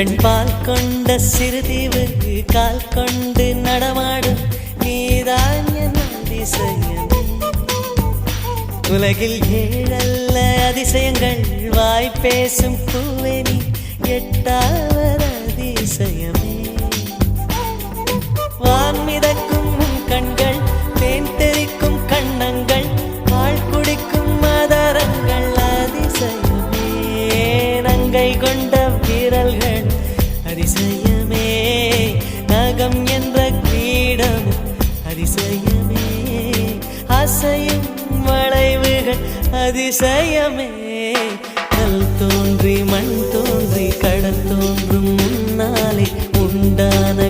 வெண்பால் கொண்ட சிறுதீவு கால் கொண்டு நடமாடும் நீதான் என் அதிசயம். உலகில் ஏழல்ல அதிசயங்கள் வாய் பேசும் பூவே நீ எட்டாவது அதிசயமே. வான் மிதக்கும் கண்கள் தேன் தெறிக்கும் கண்ணங்கள் பால் குடிக்கும் மதரங்கள் அதிசயமே. நங்கை கொண்ட வீரல்கள் அதிசயமே. நகம் என்ற கிரீடம் அதிசயமே. அசையும் வளைவுகள் அதிசயமே. கல் தோன்றி மண் தோன்றி கடல் தோன்றும் முன்னாலே உண்டான